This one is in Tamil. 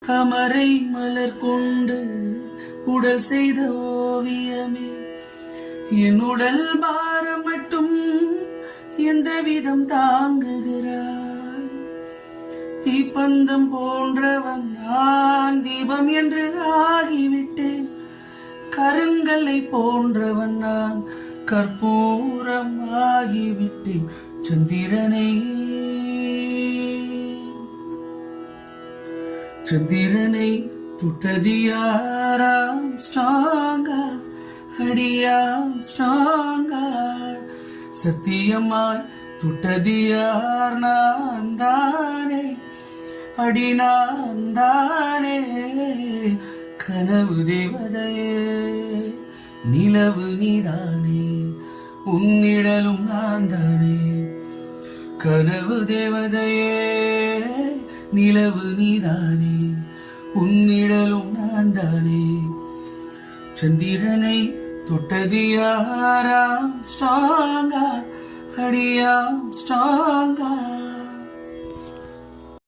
தாமரை மலர் கொண்டு உடல் செய்த ஓவியமே, என் உடல் பாரம் மட்டும் எந்த விதம் தாங்குகிறாய்? தீப்பந்தம் போன்றவன் நான், தீபம் என்று ஆகிவிட்டேன். கருங்கல்லை போன்றவன் நான், கற்பூரம் ஆகிவிட்டேன். சந்திரனை சந்திரனை துட்டதியாராம் ஸ்ட்ராங்கா, அடியாம் ஸ்ட்ராங்கா. சத்தியமாய் துட்டதியார் நான் தானே, அடி நான் தானே. கனவு தேவதையே, நிலவு நீதானே, உன்னிடலும் நான் தானே. கனவு தேவதையே, நிலவு நீதானே, உன்னிடலும் நான் தானே. சந்திரனை தொட்டது யாராம் ஸ்ட்ராங்கா, அடியாம் ஸ்ட்ராங்கா.